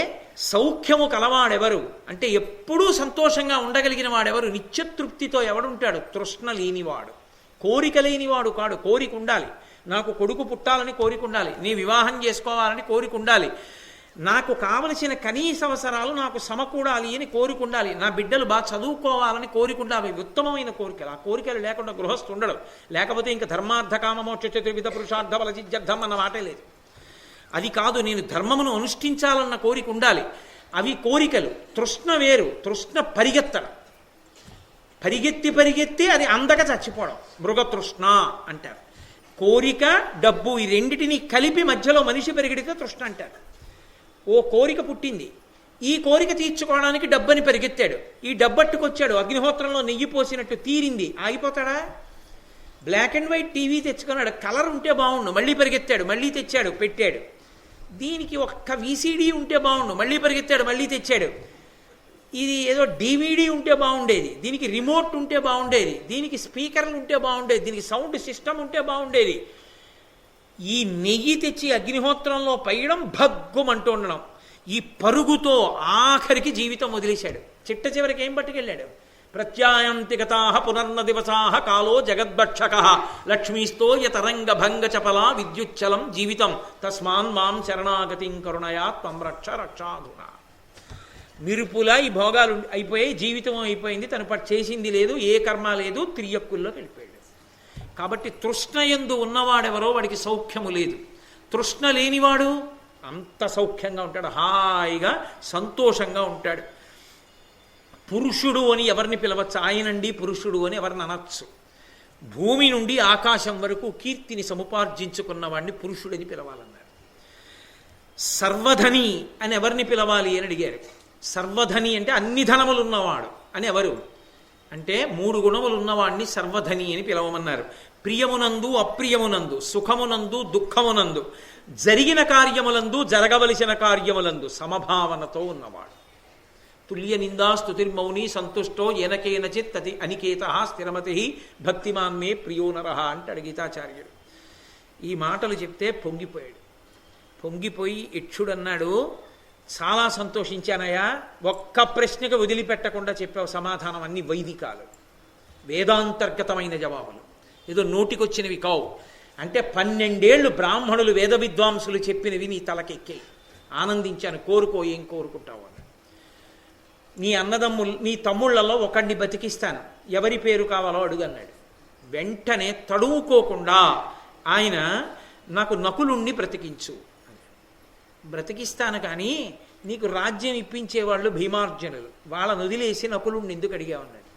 సౌఖ్యము కలవాడెవరు అంటే, ఎప్పుడూ సంతోషంగా ఉండగలిగిన వాడెవరు? నిత్యతృప్తితో ఎవడుంటాడు? తృష్ణ లేనివాడు, కోరిక లేనివాడు కాడు. కోరిక ఉండాలి. నాకు కొడుకు పుట్టాలని కోరిక ఉండాలి, నీ వివాహం చేసుకోవాలని కోరిక ఉండాలి, నాకు కావలసిన కనీస అవసరాలు నాకు సమకూడాలి అని కోరిక ఉండాలి, నా బిడ్డలు బాగా చదువుకోవాలని కోరిక ఉండాలి. ఉత్తమమైన కోరికలు. ఆ కోరికలు లేకుండా గృహస్థు ఉండడు. లేకపోతే ఇంకా ధర్మార్థ కామ మోక్ష చతుర్విధ పురుషార్థ బల సిద్ధ్యర్థం అన్న మాటే లేదు. అది కాదు, నేను ధర్మమును అనుష్ఠించాలన్న కోరిక ఉండాలి. అవి కోరికలు. తృష్ణ వేరు. తృష్ణ పరిగెత్తడం, పరిగెత్తి అది అందక చచ్చిపోవడం మృగతృష్ణ అంటారు. కోరిక, డబ్బు, ఈ రెండిటిని కలిపి మధ్యలో మనిషి పెరిగిడితే తృష్ణ అంటారు. ఓ కోరిక పుట్టింది, ఈ కోరిక తీర్చుకోవడానికి డబ్బని పరిగెత్తాడు, ఈ డబ్బట్టుకొచ్చాడు, అగ్నిహోత్రంలో నెయ్యి పోసినట్టు తీరింది, ఆగిపోతాడా? బ్లాక్ అండ్ వైట్ టీవీ తెచ్చుకున్నాడు, కలర్ ఉంటే బాగుండు, మళ్ళీ పరిగెత్తాడు, మళ్ళీ తెచ్చాడు, పెట్టాడు. దీనికి ఒక్క వీసీడీ ఉంటే బాగుండు, మళ్ళీ పరిగెత్తాడు, మళ్ళీ తెచ్చాడు. ఇది ఏదో డివిడి ఉంటే బాగుండేది, దీనికి రిమోట్ ఉంటే బాగుండేది, దీనికి స్పీకర్లు ఉంటే బాగుండేది, దీనికి సౌండ్ సిస్టమ్ ఉంటే బాగుండేది. ఈ నెయ్యి తెచ్చి అగ్నిహోత్రంలో పైయడం, భగ్గుమంటూ ఉండడం, ఈ పరుగుతో ఆఖరికి జీవితం వదిలేశాడు. చిట్ట చివరికి ఏం పట్టుకెళ్ళాడు? ప్రత్యాయంతి గతాః పునర్న దివసాః కాలో జగద్భక్షక లక్ష్మీస్తో యతరంగ భంగ చపలా విద్యుచ్చలం జీవితం తస్మాన్ మాం శరణాగతిం కరుణయా త్వం రక్ష రక్షాధునా. నిరుపులా ఈ భోగాలు అయిపోయాయి, జీవితం అయిపోయింది, తను చేసింది లేదు, ఏ కర్మ లేదు, త్రియక్కుల్లోకి వెళ్ళిపోయాడు. కాబట్టి తృష్ణయందు ఉన్నవాడెవరో వాడికి సౌఖ్యము లేదు. తృష్ణ లేనివాడు అంత సౌఖ్యంగా ఉంటాడు, హాయిగా సంతోషంగా ఉంటాడు. పురుషుడు అని ఎవరిని పిలవచ్చు? ఆయనండి పురుషుడు అని ఎవరిని అనొచ్చు? భూమి నుండి ఆకాశం వరకు కీర్తిని సముపార్జించుకున్న వాడిని పురుషుడని పిలవాలన్నారు. సర్వధని అని ఎవరిని పిలవాలి అని అడిగారు. సర్వధని అంటే అన్ని ధనములు ఉన్నవాడు అని ఎవరు అంటే, 3 గుణములు ఉన్నవాడిని సర్వధని అని పిలవమన్నారు. ప్రియమునందు అప్రియమునందు, సుఖమునందు దుఃఖమునందు, జరిగిన కార్యములందు జరగవలసిన కార్యములందు సమభావనతో ఉన్నవాడు. తుల్య నిందా స్తుతిర్మౌని సంతుష్టో ఏనకేనచిత్ అతి అనికేత స్థిరమతి భక్తిమాన్ మే ప్రియో నరః అంటాడు గీతాచార్యుడు. ఈ మాటలు చెప్తే పొంగిపోయాడు. పొంగిపోయి యక్షుడన్నాడు, చాలా సంతోషించానయ్యా, ఒక్క ప్రశ్నకు వదిలిపెట్టకుండా చెప్పావు సమాధానం, అన్ని వైదికాలు, వేదాంతర్గతమైన జవాబులు, ఏదో నోటికొచ్చినవి కావు. అంటే 12 ఏళ్ళు బ్రాహ్మణులు వేద విద్వాంసులు చెప్పినవి నీ తలకెక్కే. ఆనందించాను. కోరుకో, ఏం కోరుకుంటావు అని. నీ అన్నదమ్ములు, నీ తమ్ముళ్లలో ఒకడిని బతికిస్తాను, ఎవరి పేరు కావాలో అడుగన్నాడు. వెంటనే తడువుకోకుండా ఆయన, నాకు నకులుణ్ణి బ్రతికించు, బ్రతికిస్తాను, కానీ నీకు రాజ్యం ఇప్పించేవాళ్ళు భీమార్జునులు, వాళ్ళని వదిలేసి నకులుణ్ణి ఎందుకు అడిగా ఉన్నాడు.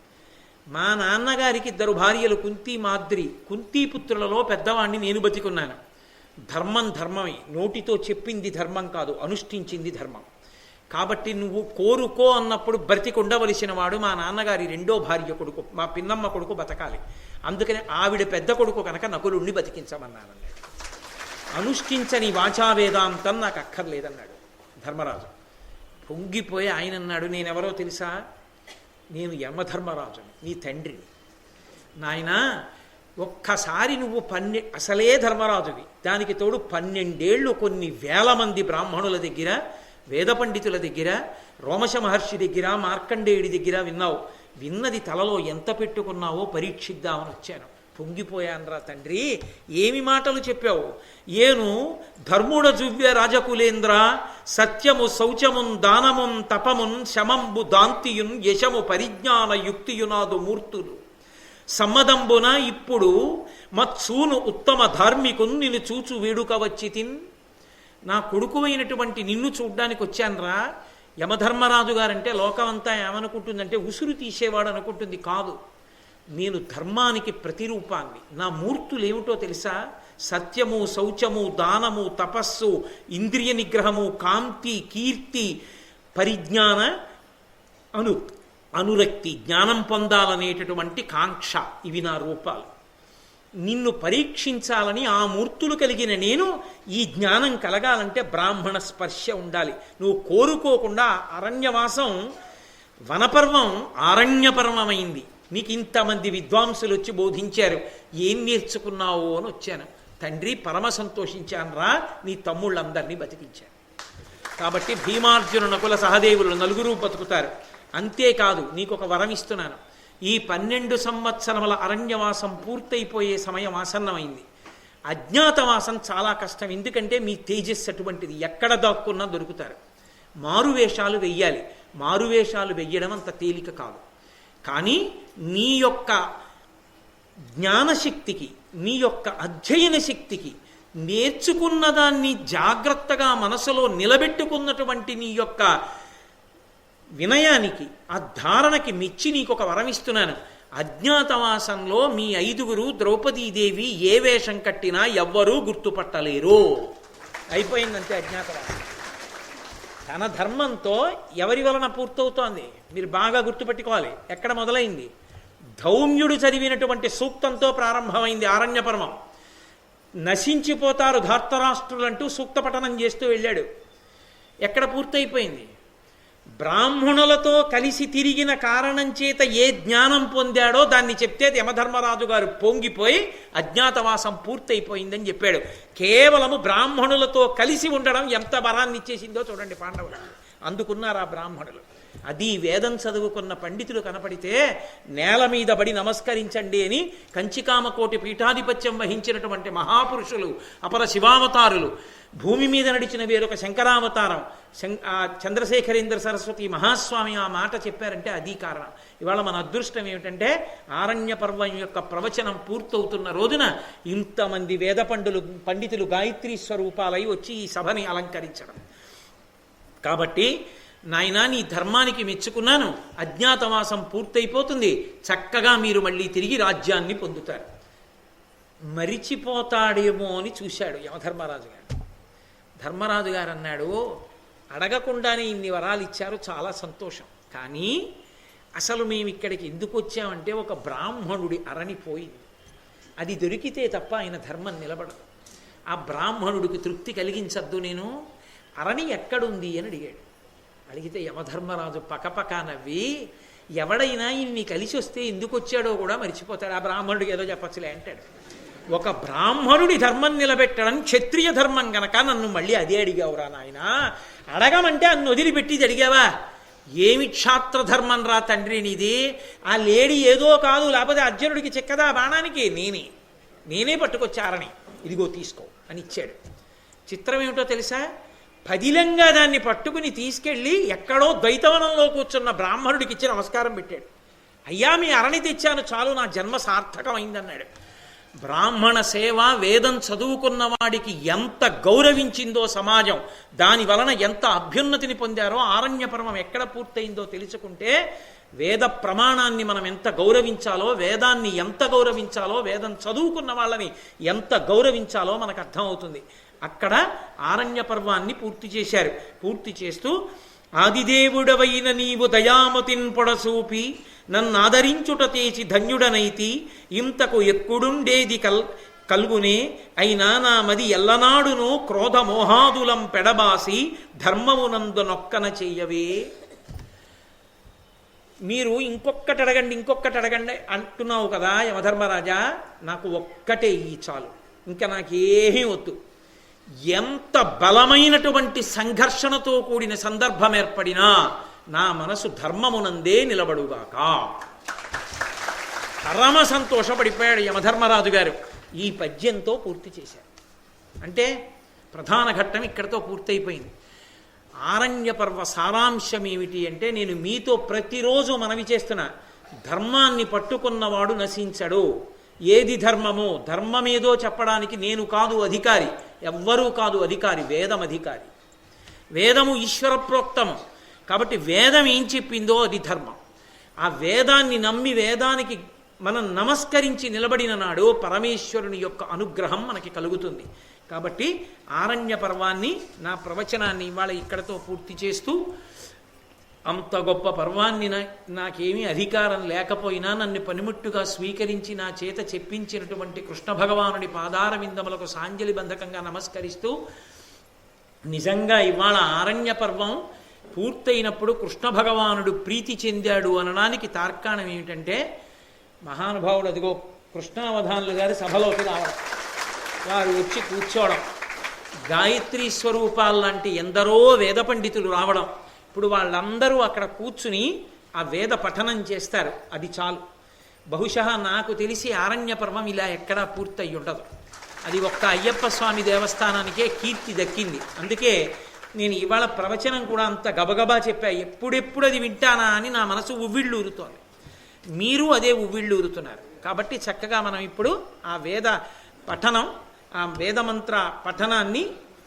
మా నాన్నగారికి 2 భార్యలు కుంతి మాద్రి. కుంతీపుత్రులలో పెద్దవాణ్ణి నేను బతికున్నాను. ధర్మం ధర్మమే, నోటితో చెప్పింది ధర్మం కాదు, అనుష్ఠించింది ధర్మం. కాబట్టి నువ్వు కోరుకో అన్నప్పుడు బ్రతికుండవలసిన వాడు మా నాన్నగారి 2వ భార్య కొడుకు, మా పిన్నమ్మ కొడుకు బతకాలి. అందుకని ఆవిడ పెద్ద కొడుకు కనుక నకులుణ్ణి బతికించమన్నానన్నాడు. అనుష్ఠించని వాచావేదాంతం నాకు అక్కర్లేదన్నాడు ధర్మరాజు. పొంగిపోయి ఆయన అన్నాడు, నేనెవరో తెలుసా? నేను యమధర్మరాజుని, నీ తండ్రిని. నాయనా, ఒక్కసారి నువ్వు అసలే ధర్మరాజువి, దానికి తోడు 12 ఏళ్ళు కొన్ని వేల మంది బ్రాహ్మణుల దగ్గర, వేద పండితుల దగ్గర, రోమశ మహర్షి దగ్గర, మార్కండేయుడి దగ్గర విన్నావు. విన్నది తలలో ఎంత పెట్టుకున్నావో పరీక్షిద్దామని వచ్చాను. పొంగిపోయాన్రా తండ్రి, ఏమి మాటలు చెప్పావు? ఏను ధర్ముడ జువ్య రాజకులేంద్ర, సత్యము శౌచమున్ దానమున్ తపమున్ శమంబు దాంతియున్ యశము పరిజ్ఞాన యుక్తియునాదు మూర్తులు సమ్మదంబున ఇప్పుడు మత్సూను ఉత్తమ ధార్మికున్ నిన్ను చూచు వేడుక వచ్చి తిన్. నా కొడుకువైనటువంటి నిన్ను చూడ్డానికి వచ్చాన్రా. యమధర్మరాజు గారంటే లోకమంతా ఏమనుకుంటుందంటే ఉసురు తీసేవాడు అనుకుంటుంది. కాదు, నేను ధర్మానికి ప్రతిరూపాన్ని. నా మూర్తులు ఏమిటో తెలుసా? సత్యము శౌచము దానము తపస్సు ఇంద్రియ నిగ్రహము కాంతి కీర్తి పరిజ్ఞాన అనురక్తి, జ్ఞానం పొందాలనేటటువంటి కాంక్ష, ఇవి నా రూపాలు. నిన్ను పరీక్షించాలని ఆ మూర్తులు కలిగిన నేను ఈ జ్ఞానం కలగాలంటే బ్రాహ్మణ స్పర్శ ఉండాలి. నువ్వు కోరుకోకుండా అరణ్యవాసం వనపర్వం ఆరణ్యపర్వమైంది. నీకు ఇంతమంది విద్వాంసులు వచ్చి బోధించారు, ఏం నేర్చుకున్నావు అని వచ్చాను. తండ్రి పరమ సంతోషించానురా, నీ తమ్ముళ్ళందరినీ బతికించాను. కాబట్టి భీమార్జున నకుల సహదేవులు 4 బతుకుతారు. అంతేకాదు, నీకు ఒక వరం ఇస్తున్నాను. ఈ 12 సంవత్సరముల అరణ్యవాసం పూర్తయిపోయే సమయం ఆసన్నమైంది. అజ్ఞాతవాసం చాలా కష్టం, ఎందుకంటే మీ తేజస్సు అటువంటిది, ఎక్కడ దాక్కున్నా దొరుకుతారు. మారువేషాలు వెయ్యాలి. మారువేషాలు వెయ్యడం అంత తేలిక కాదు. కానీ నీ యొక్క జ్ఞానశక్తికి, నీ యొక్క అధ్యయన శక్తికి, నేర్చుకున్న దాన్ని జాగ్రత్తగా మనసులో నిలబెట్టుకున్నటువంటి నీ యొక్క వినయానికి, ఆ ధారణకి మెచ్చి నీకు ఒక వరం ఇస్తున్నాను. అజ్ఞాతవాసంలో మీ 5 ద్రౌపదీదేవి ఏ వేషం కట్టినా ఎవ్వరూ గుర్తుపట్టలేరు. అయిపోయిందంతే అజ్ఞాతవాసం. తన ధర్మంతో ఎవరి వలన పూర్తవుతోంది మీరు బాగా గుర్తుపెట్టుకోవాలి. ఎక్కడ మొదలైంది? ధౌమ్యుడు చదివినటువంటి సూక్తంతో ప్రారంభమైంది ఆరణ్యపర్వం. నశించిపోతారు ధార్తరాష్ట్రులంటూ సూక్త పఠనం చేస్తూ వెళ్ళాడు. ఎక్కడ పూర్తయిపోయింది? బ్రాహ్మణులతో కలిసి తిరిగిన కారణం చేత ఏ జ్ఞానం పొందాడో దాన్ని చెప్తే యమధర్మరాజు గారు పొంగిపోయి అజ్ఞాతవాసం పూర్తయిపోయిందని చెప్పాడు. కేవలము బ్రాహ్మణులతో కలిసి ఉండడం ఎంత వరాన్ని ఇచ్చేసిందో చూడండి పాండవులు. అందుకున్నారు ఆ బ్రాహ్మణులు. అది వేదం చదువుకున్న పండితులు కనపడితే నేల మీద పడి నమస్కరించండి అని కంచికామకోటి పీఠాధిపత్యం వహించినటువంటి మహాపురుషులు, అపర శివావతారులు, భూమి మీద నడిచిన వేరొక శంకరావతారం చంద్రశేఖరేంద్ర సరస్వతి మహాస్వామి ఆ మాట చెప్పారంటే అది కారణం. ఇవాళ మన అదృష్టం ఏమిటంటే ఆరణ్య పర్వం యొక్క ప్రవచనం పూర్తవుతున్న రోజున ఇంతమంది వేద పండితులు గాయత్రీ స్వరూపాలై వచ్చి ఈ సభని అలంకరించడం. కాబట్టి నాయనా, నీ ధర్మానికి మెచ్చుకున్నాను. అజ్ఞాతవాసం పూర్తయిపోతుంది, చక్కగా మీరు మళ్ళీ తిరిగి రాజ్యాన్ని పొందుతారు. మరిచిపోతాడేమో అని చూశాడు యమధర్మరాజు గారు. ధర్మరాజు గారు అన్నాడు, అడగకుండానే ఇన్ని వరాలు ఇచ్చారు, చాలా సంతోషం. కానీ అసలు మేము ఇక్కడికి ఎందుకు వచ్చామంటే ఒక బ్రాహ్మణుడి అరణి పోయింది. అది దొరికితే తప్ప ఆయన ధర్మం నిలబడదు. ఆ బ్రాహ్మణుడికి తృప్తి కలిగించద్దు. నేను అరణి ఎక్కడుంది అని అడిగాడు. అడిగితే యమధర్మరాజు పకపక నవ్వి, ఎవడైనా ఇన్ని కలిసి వస్తే ఎందుకు వచ్చాడో కూడా మర్చిపోతాడు. ఆ బ్రాహ్మణుడికి ఏదో చెప్పచ్చులే అంటాడు. ఒక బ్రాహ్మణుడి ధర్మం నిలబెట్టడం క్షత్రియ ధర్మం గనక నన్ను మళ్ళీ అదే అడిగావురా నాయన. అడగమంటే అన్ను వదిలిపెట్టి అడిగావా? ఏమి క్షాత్ర ధర్మం రా తండ్రి నీది? ఆ లేడీ ఏదో కాదు, లేకపోతే అర్జునుడికి చెక్కదా బాణానికి? నేనే పట్టుకొచ్చారని, ఇదిగో తీసుకో అని ఇచ్చాడు. చిత్రం ఏమిటో తెలుసా? పదిలంగా దాన్ని పట్టుకుని తీసుకెళ్ళి ఎక్కడో ద్వైతవనంలో కూర్చున్న బ్రాహ్మణుడికి ఇచ్చి నమస్కారం పెట్టాడు. అయ్యా, మీ అరణి తెచ్చాను, చాలు, నా జన్మ సార్థకమైందన్నాడు. బ్రాహ్మణ సేవ, వేదం చదువుకున్న వాడికి ఎంత గౌరవించిందో సమాజం, దాని వలన ఎంత అభ్యున్నతిని పొందారో, ఆరణ్యపర్వం ఎక్కడ పూర్తయిందో తెలుసుకుంటే వేద ప్రమాణాన్ని మనం ఎంత గౌరవించాలో, వేదాన్ని ఎంత గౌరవించాలో, వేదం చదువుకున్న వాళ్ళని ఎంత గౌరవించాలో మనకు అర్థమవుతుంది. అక్కడ ఆరణ్య పర్వాన్ని పూర్తి చేశారు. పూర్తి చేస్తూ ఆదిదేవుడవైన నీవు దయామతిన్ పొడసూపి నన్నాదరించుట తేచి ధన్యుడనైతి ఇంతకు ఎక్కుడుండేది కల్గునే అయినా నా మది ఎల్లనాడును క్రోధమోహాదులం పెడబాసి ధర్మమునందు నొక్కన చెయ్యవే. మీరు ఇంకొక్కటి అడగండి అంటున్నావు కదా యమధర్మరాజా, నాకు ఒక్కటే ఈ చాలు, ఇంకా నాకేమీ వద్దు. ఎంత బలమైనటువంటి సంఘర్షణతో కూడిన సందర్భం ఏర్పడినా నా మనసు ధర్మమునందే నిలబడుగాక. పరమ సంతోషపడిపోయాడు యమధర్మరాజు గారు. ఈ పద్యంతో పూర్తి చేశారు. అంటే ప్రధాన ఘట్టం ఇక్కడితో పూర్తయిపోయింది. ఆరణ్య పర్వ సారాంశం ఏమిటి అంటే, నేను మీతో ప్రతిరోజు మనవి చేస్తున్నా, ధర్మాన్ని పట్టుకున్నవాడు నశించడు. ఏది ధర్మమో, ధర్మమేదో చెప్పడానికి నేను కాదు అధికారి, ఎవ్వరూ కాదు అధికారి, వేదం అధికారి. వేదము ఈశ్వర ప్రోక్తము కాబట్టి వేదం ఏం చెప్పిందో అది ధర్మం. ఆ వేదాన్ని నమ్మి వేదానికి మనం నమస్కరించి నిలబడిన నాడు పరమేశ్వరుని యొక్క అనుగ్రహం మనకి కలుగుతుంది. కాబట్టి ఆరణ్య పర్వాన్ని, నా ప్రవచనాన్ని ఇవాళ ఇక్కడతో పూర్తి చేస్తూ, అంత గొప్ప పర్వాన్ని నాకేమీ అధికారం లేకపోయినా నన్ను పనిముట్టుగా స్వీకరించి నా చేత చెప్పించినటువంటి కృష్ణ భగవానుడి పాదార విందములకు సాంజలి బంధకంగా నమస్కరిస్తూ, నిజంగా ఇవాళ ఆరణ్య పర్వం పూర్తయినప్పుడు కృష్ణ భగవానుడు ప్రీతి చెందాడు అనడానికి తార్కాణం ఏమిటంటే, మహానుభావుడు అదిగో కృష్ణావధానులు గారి సభలోకి రావడం, వారు వచ్చి కూర్చోవడం, గాయత్రీ స్వరూపాలు లాంటి ఎందరో వేద పండితులు రావడం, ఇప్పుడు వాళ్ళందరూ అక్కడ కూర్చుని ఆ వేద పఠనం చేస్తారు. అది చాలు. బహుశా నాకు తెలిసి ఆరణ్య పర్వం ఇలా ఎక్కడా పూర్తయి ఉండదు. అది ఒక్క అయ్యప్ప స్వామి దేవస్థానానికే కీర్తి దక్కింది. అందుకే నేను ఇవాళ ప్రవచనం కూడా అంత గబగబా చెప్పా. ఎప్పుడెప్పుడు అది వింటానా అని నా మనసు ఉవ్విళ్ళూరుతోంది. మీరు అదే ఉవ్విళ్ళూరుతున్నారు. కాబట్టి చక్కగా మనం ఇప్పుడు ఆ వేద పఠనం, ఆ వేదమంత్ర పఠనాన్ని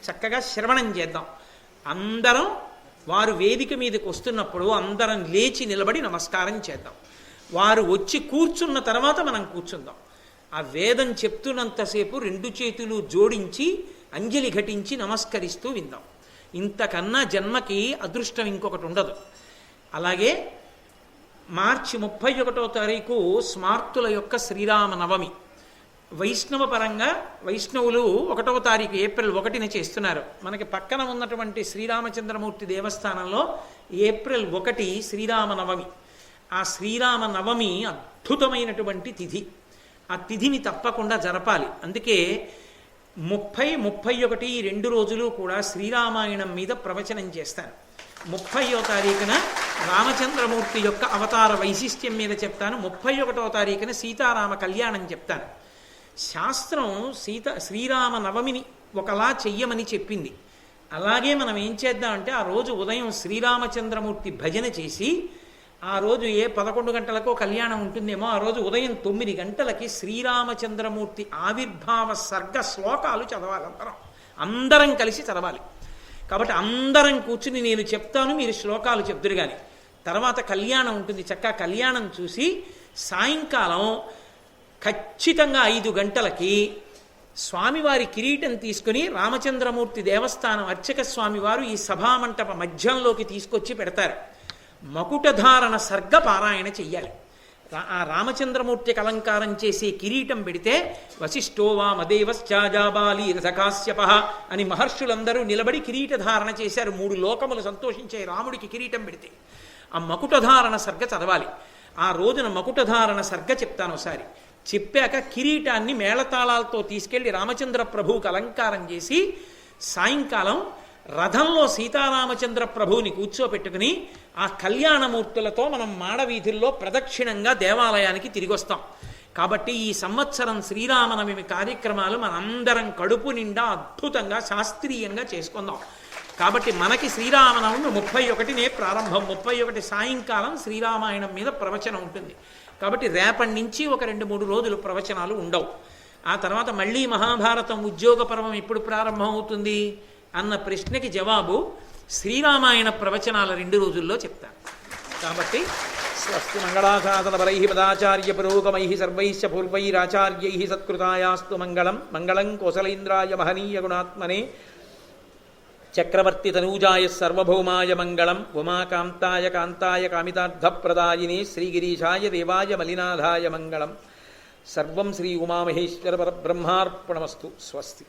చక్కగా శ్రవణం చేద్దాం. అందరం వారు వేదిక మీదకి వస్తున్నప్పుడు అందరం లేచి నిలబడి నమస్కారం చేద్దాం. వారు వచ్చి కూర్చున్న తర్వాత మనం కూర్చుందాం. ఆ వేదం చెప్తున్నంతసేపు రెండు చేతులు జోడించి అంజలి ఘటించి నమస్కరిస్తూ విందాం. ఇంతకన్నా జన్మకి అదృష్టం ఇంకొకటి ఉండదు. అలాగే మార్చి 31వ తారీఖు స్మార్తుల యొక్క శ్రీరామ నవమి. వైష్ణవ పరంగా వైష్ణవులు 1వ తారీఖు ఏప్రిల్ 1న చేస్తున్నారు. మనకి పక్కన ఉన్నటువంటి శ్రీరామచంద్రమూర్తి దేవస్థానంలో ఏప్రిల్ 1 శ్రీరామ నవమి. ఆ శ్రీరామ నవమి అద్భుతమైనటువంటి తిథి. ఆ తిథిని తప్పకుండా జరపాలి. అందుకే 30, 31 రెండు రోజులు కూడా శ్రీరామాయణం మీద ప్రవచనం చేస్తాను. 30వ తారీఖున రామచంద్రమూర్తి యొక్క అవతార వైశిష్ట్యం మీద చెప్తాను. 31వ తారీఖున సీతారామ కళ్యాణం చెప్తాను. శాస్త్రం శ్రీరామ నవమిని ఒకలా చెయ్యమని చెప్పింది. అలాగే మనం ఏం చేద్దామంటే, ఆ రోజు ఉదయం శ్రీరామచంద్రమూర్తి భజన చేసి, ఆ రోజు 11 గంటలకో కళ్యాణం ఉంటుందేమో, ఆ రోజు ఉదయం 9 గంటలకి శ్రీరామచంద్రమూర్తి ఆవిర్భావ సర్గ శ్లోకాలు చదవాలి. అందరం కలిసి చదవాలి. కాబట్టి అందరం కూర్చుని నేను చెప్తాను, మీరు శ్లోకాలు చెప్తురు. కానీ తర్వాత కళ్యాణం ఉంటుంది. చక్కగా కళ్యాణం చూసి సాయంకాలం ఖచ్చితంగా 5 గంటలకి స్వామివారి కిరీటం తీసుకుని రామచంద్రమూర్తి దేవస్థానం అర్చక స్వామివారు ఈ సభామంటప మధ్యంలోకి తీసుకొచ్చి పెడతారు. మకుటధారణ సర్గ పారాయణ చెయ్యాలి. ఆ రామచంద్రమూర్తికి అలంకారం చేసే కిరీటం పెడితే వశిష్ఠో వామదేవశ్చాజాబాలి రథకాశ్యప అని మహర్షులందరూ నిలబడి కిరీటధారణ చేశారు. 3 లోకములు సంతోషించే రాముడికి కిరీటం పెడితే ఆ మకుటధారణ సర్గ చదవాలి. ఆ రోజున మకుటధారణ సర్గ చెప్తాను ఒకసారి. చెప్పాక కిరీటాన్ని మేళతాళాలతో తీసుకెళ్లి రామచంద్ర ప్రభువుకి అలంకారం చేసి, సాయంకాలం రథంలో సీతారామచంద్ర ప్రభువుని కూర్చోపెట్టుకుని ఆ కళ్యాణమూర్తులతో మనం మాడవీధుల్లో ప్రదక్షిణంగా దేవాలయానికి తిరిగి వస్తాం. కాబట్టి ఈ సంవత్సరం శ్రీరామనవమి కార్యక్రమాలు మనందరం కడుపు నిండా అద్భుతంగా శాస్త్రీయంగా చేసుకుందాం. కాబట్టి మనకి శ్రీరామనవమి 31నే ప్రారంభం. 31 సాయంకాలం శ్రీరామాయణం మీద ప్రవచనం ఉంటుంది. కాబట్టి రేపటి నుంచి ఒక 2-3 రోజులు ప్రవచనాలు ఉండవు. ఆ తర్వాత మళ్ళీ మహాభారతం ఉద్యోగ పర్వం ఎప్పుడు ప్రారంభం అవుతుంది అన్న ప్రశ్నకి జవాబు శ్రీరామాయణ ప్రవచనాల 2 రోజుల్లో చెప్తాను. కాబట్టి స్వస్తి మంగళాశాసనపరై పదాచార్య పురోగమై సర్వైశ్చ పూర్వైరాచార్యై సత్కృతాయాస్తు మంగళం మంగళం కోసలేంద్రాయ మహనీయ గుణాత్మనే చక్రవర్తి తనూజాయ సర్వభౌమాయ మంగళం ఉమాకాంతాయ కాంతాయ కామితార్థప్రదాయినే శ్రీగిరీశాయ దేవాయ మలినాథాయ మంగళం సర్వం శ్రీ ఉమామహేశ్వర పరబ్రహ్మార్పణమస్తు స్వస్తి.